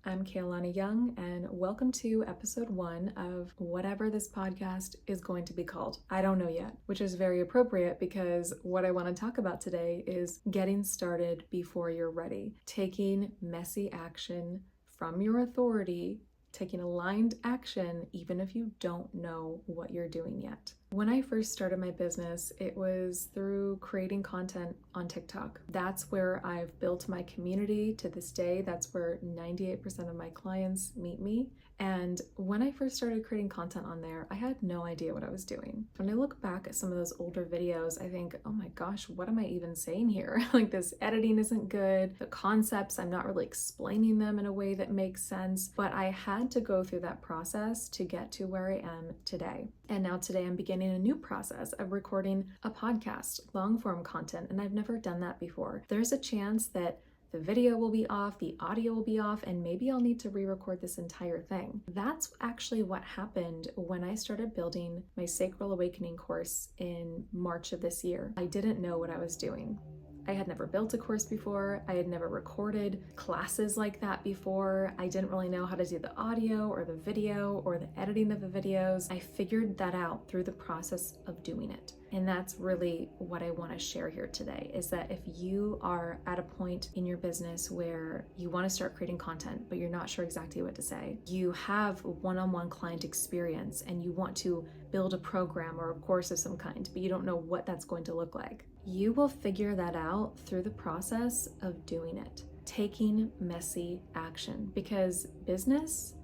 I'm Kaylani Young, and welcome to episode 1 of whatever this podcast is going to be called. I don't know yet, which is very appropriate because what I want to talk about today is getting started before you're ready, taking messy action from your authority, taking aligned action even if you don't know what you're doing yet. When I first started my business, it was through creating content on TikTok. That's where I've built my community to this day. That's where 98% of my clients meet me. And when I first started creating content on there, I had no idea what I was doing. When I look back at some of those older videos, I think, oh my gosh, what am I even saying here? Like, this editing isn't good. The concepts, I'm not really explaining them in a way that makes sense. But I had to go through that process to get to where I am today. And now today I'm beginning a new process of recording a podcast, long form content, and I've never done that before. There's a chance that the video will be off, the audio will be off, and maybe I'll need to re-record this entire thing. That's actually what happened when I started building my Sacral Awakening course in March of this year. I didn't know what I was doing. I had never built a course before. I had never recorded classes like that before. I didn't really know how to do the audio or the video or the editing of the videos. I figured that out through the process of doing it. And that's really what I want to share here today, is that if you are at a point in your business where you want to start creating content, but you're not sure exactly what to say, you have one-on-one client experience and you want to build a program or a course of some kind, but you don't know what that's going to look like, you will figure that out through the process of doing it, taking messy action, because business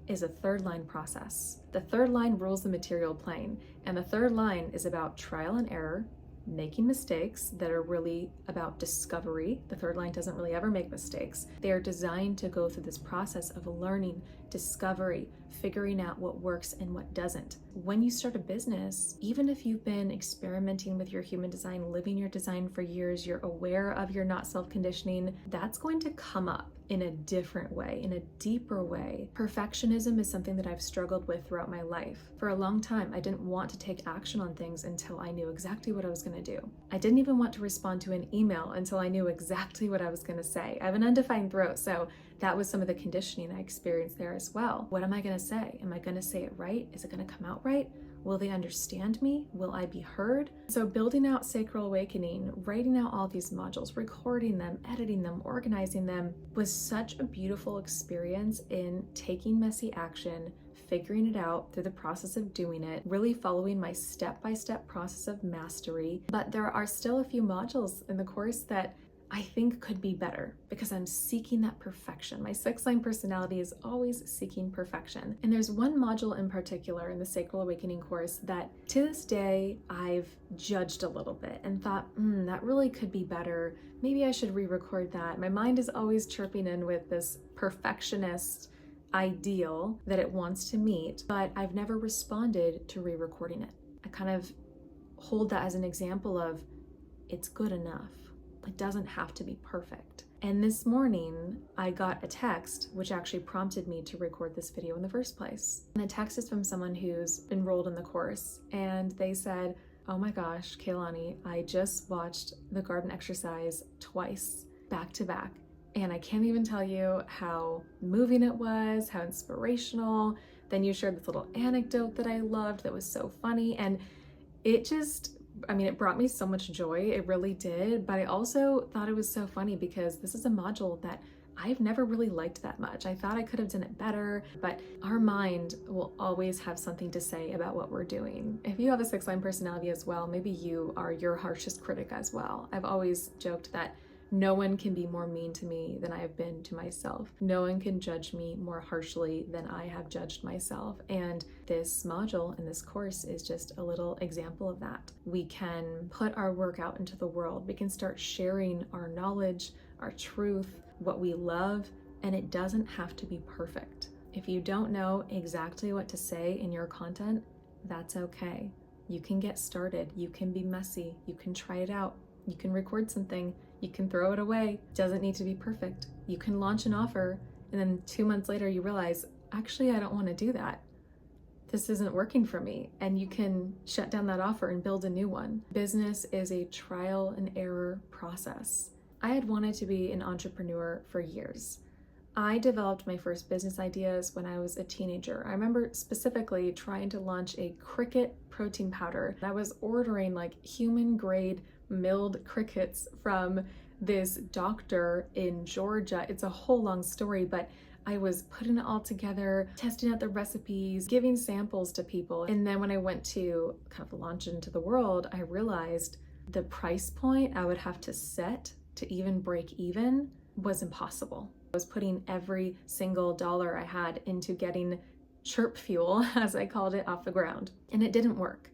is a third line process. The third line rules the material plane, and the third line is about trial and error, making mistakes that are really about discovery. The third line doesn't really ever make mistakes. They are designed to go through this process of learning, discovery, figuring out what works and what doesn't. When you start a business, even if you've been experimenting with your human design, living your design for years, you're aware of your not self-conditioning, that's going to come up in a different way, in a deeper way. Perfectionism is something that I've struggled with throughout my life. For a long time, I didn't want to take action on things until I knew exactly what I was going to do. I didn't even want to respond to an email until I knew exactly what I was going to say. I have an undefined throat, so that was some of the conditioning I experienced there as well. What am I going to say? Am I going to say it right? Is it going to come out right? Will they understand me? Will I be heard? So building out Sacral Awakening, writing out all these modules, recording them, editing them, organizing them was such a beautiful experience in taking messy action, figuring it out through the process of doing it, really following my step-by-step process of mastery. But there are still a few modules in the course that I think could be better because I'm seeking that perfection. My 6-line personality is always seeking perfection. And there's one module in particular in the Sacral Awakening course that to this day I've judged a little bit and thought, that really could be better. Maybe I should re-record that. My mind is always chirping in with this perfectionist ideal that it wants to meet, but I've never responded to re-recording it. I kind of hold that as an example of it's good enough. It doesn't have to be perfect. And this morning, I got a text, which actually prompted me to record this video in the first place. And the text is from someone who's enrolled in the course. And they said, oh my gosh, Kaylani, I just watched the garden exercise twice, back to back. And I can't even tell you how moving it was, how inspirational. Then you shared this little anecdote that I loved that was so funny. And it just, it brought me so much joy. It really did. But I also thought it was so funny because this is a module that I've never really liked that much. I thought I could have done it better, but our mind will always have something to say about what we're doing. If you have a 6-line personality as well, maybe you are your harshest critic as well. I've always joked that no one can be more mean to me than I have been to myself. No one can judge me more harshly than I have judged myself. And this module in this course is just a little example of that. We can put our work out into the world. We can start sharing our knowledge, our truth, what we love, and it doesn't have to be perfect. If you don't know exactly what to say in your content, that's okay. You can get started. You can be messy. You can try it out. You can record something. You can throw it away. It doesn't need to be perfect. You can launch an offer and then 2 months later you realize, actually, I don't want to do that. This isn't working for me. And you can shut down that offer and build a new one. Business is a trial and error process. I had wanted to be an entrepreneur for years. I developed my first business ideas when I was a teenager. I remember specifically trying to launch a cricket protein powder. I was ordering like human grade milled crickets from this doctor in Georgia. It's a whole long story, but I was putting it all together, testing out the recipes, giving samples to people. And then when I went to kind of launch into the world, I realized the price point I would have to set to even break even was impossible. I was putting every single dollar I had into getting chirp fuel, as I called it, off the ground, and it didn't work.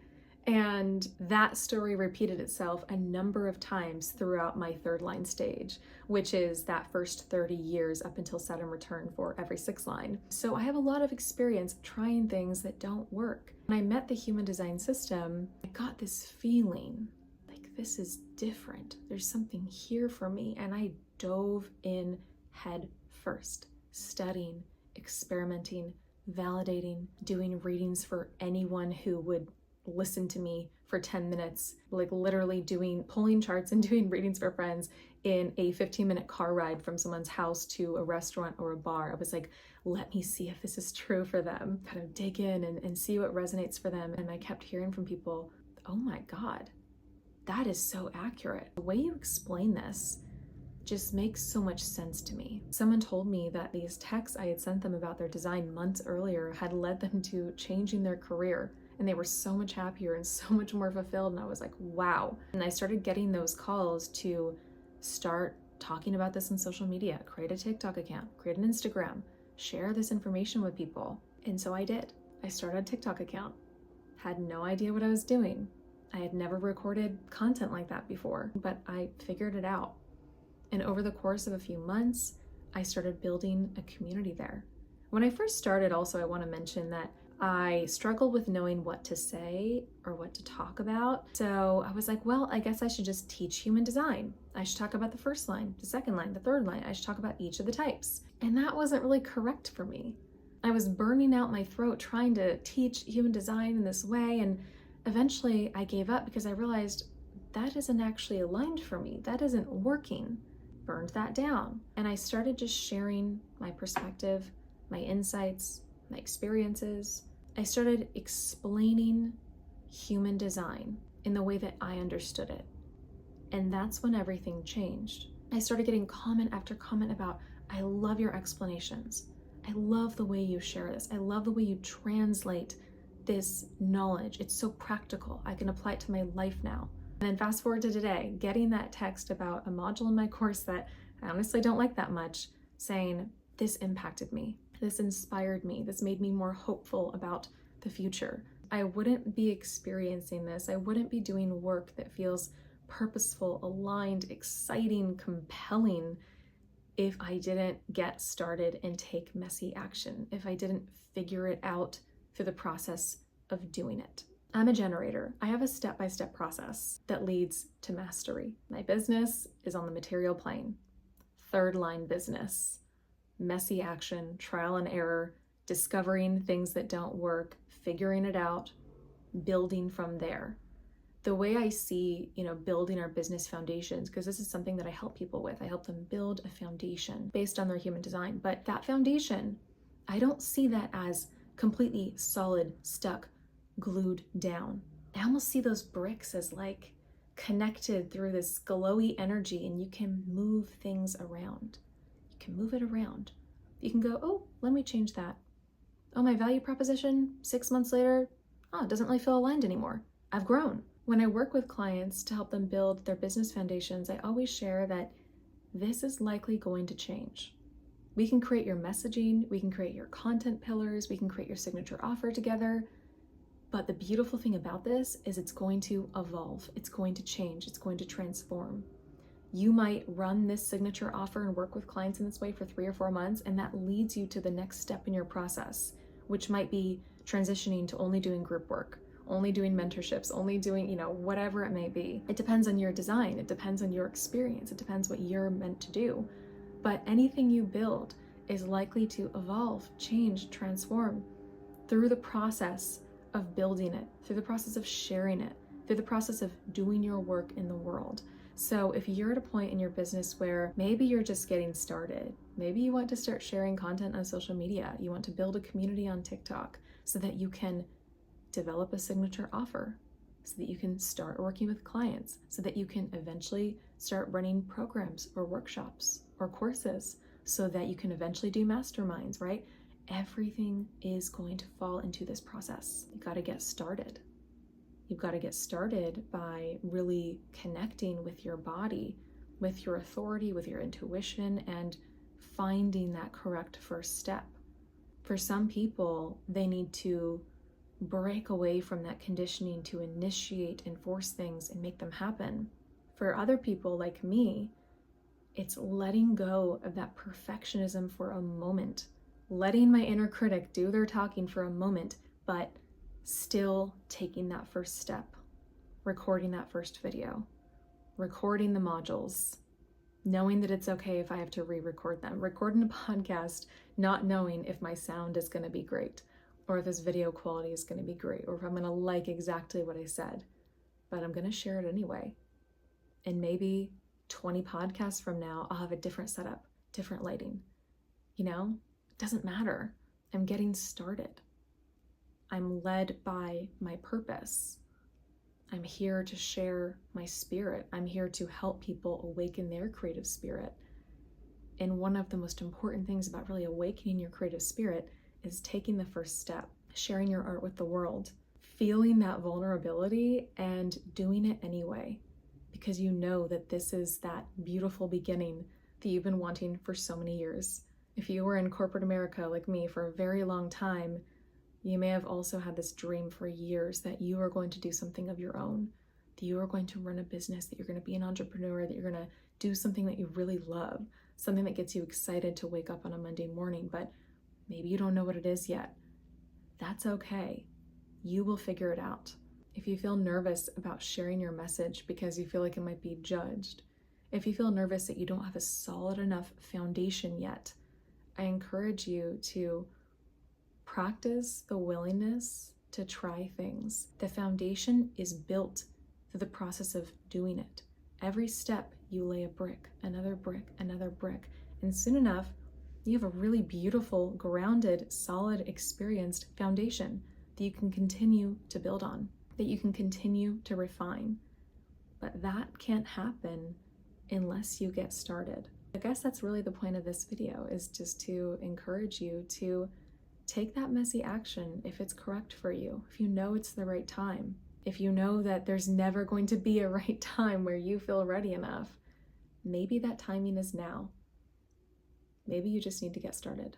And that story repeated itself a number of times throughout my third line stage, which is that first 30 years up until set and return for every 6 line. So I have a lot of experience trying things that don't work. When I met the human design system, I got this feeling like this is different. There's something here for me. And I dove in head first, studying, experimenting, validating, doing readings for anyone who would listen to me for 10 minutes, like literally pulling charts and doing readings for friends in a 15-minute car ride from someone's house to a restaurant or a bar. I was like, let me see if this is true for them, kind of dig in and see what resonates for them. And I kept hearing from people, oh my God, that is so accurate. The way you explain this just makes so much sense to me. Someone told me that these texts I had sent them about their design months earlier had led them to changing their career. And they were so much happier and so much more fulfilled. And I was like, wow. And I started getting those calls to start talking about this on social media, create a TikTok account, create an Instagram, share this information with people. And so I did. I started a TikTok account, had no idea what I was doing. I had never recorded content like that before, but I figured it out. And over the course of a few months, I started building a community there. When I first started, also, I want to mention that I struggled with knowing what to say or what to talk about. So I was like, well, I guess I should just teach human design. I should talk about the first line, the second line, the third line. I should talk about each of the types. And that wasn't really correct for me. I was burning out my throat trying to teach human design in this way. And eventually I gave up because I realized that isn't actually aligned for me. That isn't working. Burned that down. And I started just sharing my perspective, my insights, my experiences. I started explaining human design in the way that I understood it. And that's when everything changed. I started getting comment after comment about, I love your explanations. I love the way you share this. I love the way you translate this knowledge. It's so practical. I can apply it to my life now. And then fast forward to today, getting that text about a module in my course that I honestly don't like that much, saying, this impacted me. This inspired me. This made me more hopeful about the future. I wouldn't be experiencing this. I wouldn't be doing work that feels purposeful, aligned, exciting, compelling if I didn't get started and take messy action, if I didn't figure it out through the process of doing it. I'm a generator. I have a step-by-step process that leads to mastery. My business is on the material plane. Third line business. Messy action, trial and error, discovering things that don't work, figuring it out, building from there. The way I see, building our business foundations, because this is something that I help people with. I help them build a foundation based on their human design. But that foundation, I don't see that as completely solid, stuck, glued down. I almost see those bricks as like connected through this glowy energy, and you can move things around. Can move it around. You can go, oh, let me change that. Oh, my value proposition 6 months later, it doesn't really feel aligned anymore. I've grown. When I work with clients to help them build their business foundations, I always share that this is likely going to change. We can create your messaging, we can create your content pillars, we can create your signature offer together. But the beautiful thing about this is it's going to evolve, it's going to change, it's going to transform. You might run this signature offer and work with clients in this way for 3 or 4 months, and that leads you to the next step in your process, which might be transitioning to only doing group work, only doing mentorships, only doing, whatever it may be. It depends on your design. It depends on your experience. It depends what you're meant to do. But anything you build is likely to evolve, change, transform through the process of building it, through the process of sharing it, through the process of doing your work in the world. So if you're at a point in your business where maybe you're just getting started, Maybe you want to start sharing content on social media. You want to build a community on TikTok so that you can develop a signature offer, so that you can start working with clients, so that you can eventually start running programs or workshops or courses, so that you can eventually do masterminds, right? Everything is going to fall into this process. You got to get started. You've got to get started by really connecting with your body, with your authority, with your intuition, and finding that correct first step. For some people, they need to break away from that conditioning to initiate and force things and make them happen. For other people like me, it's letting go of that perfectionism for a moment, letting my inner critic do their talking for a moment, but still taking that first step, recording that first video, recording the modules, knowing that it's okay if I have to re-record them, recording a podcast, not knowing if my sound is going to be great, or if this video quality is going to be great, or if I'm going to like exactly what I said, but I'm going to share it anyway. And maybe 20 podcasts from now, I'll have a different setup, different lighting. It doesn't matter. I'm getting started. I'm led by my purpose. I'm here to share my spirit. I'm here to help people awaken their creative spirit. And one of the most important things about really awakening your creative spirit is taking the first step, sharing your art with the world, feeling that vulnerability and doing it anyway, because you know that this is that beautiful beginning that you've been wanting for so many years. If you were in corporate America like me for a very long time, you may have also had this dream for years that you are going to do something of your own, that you are going to run a business, that you're going to be an entrepreneur, that you're going to do something that you really love, something that gets you excited to wake up on a Monday morning, but maybe you don't know what it is yet. That's okay. You will figure it out. If you feel nervous about sharing your message because you feel like it might be judged, if you feel nervous that you don't have a solid enough foundation yet, I encourage you to practice the willingness to try things. The foundation is built through the process of doing it. Every step you lay a brick, another brick, another brick, and soon enough, you have a really beautiful, grounded, solid, experienced foundation that you can continue to build on, that you can continue to refine. But that can't happen unless you get started. I guess that's really the point of this video, is just to encourage you to take that messy action if it's correct for you, if you know it's the right time, if you know that there's never going to be a right time where you feel ready enough. Maybe that timing is now. Maybe you just need to get started.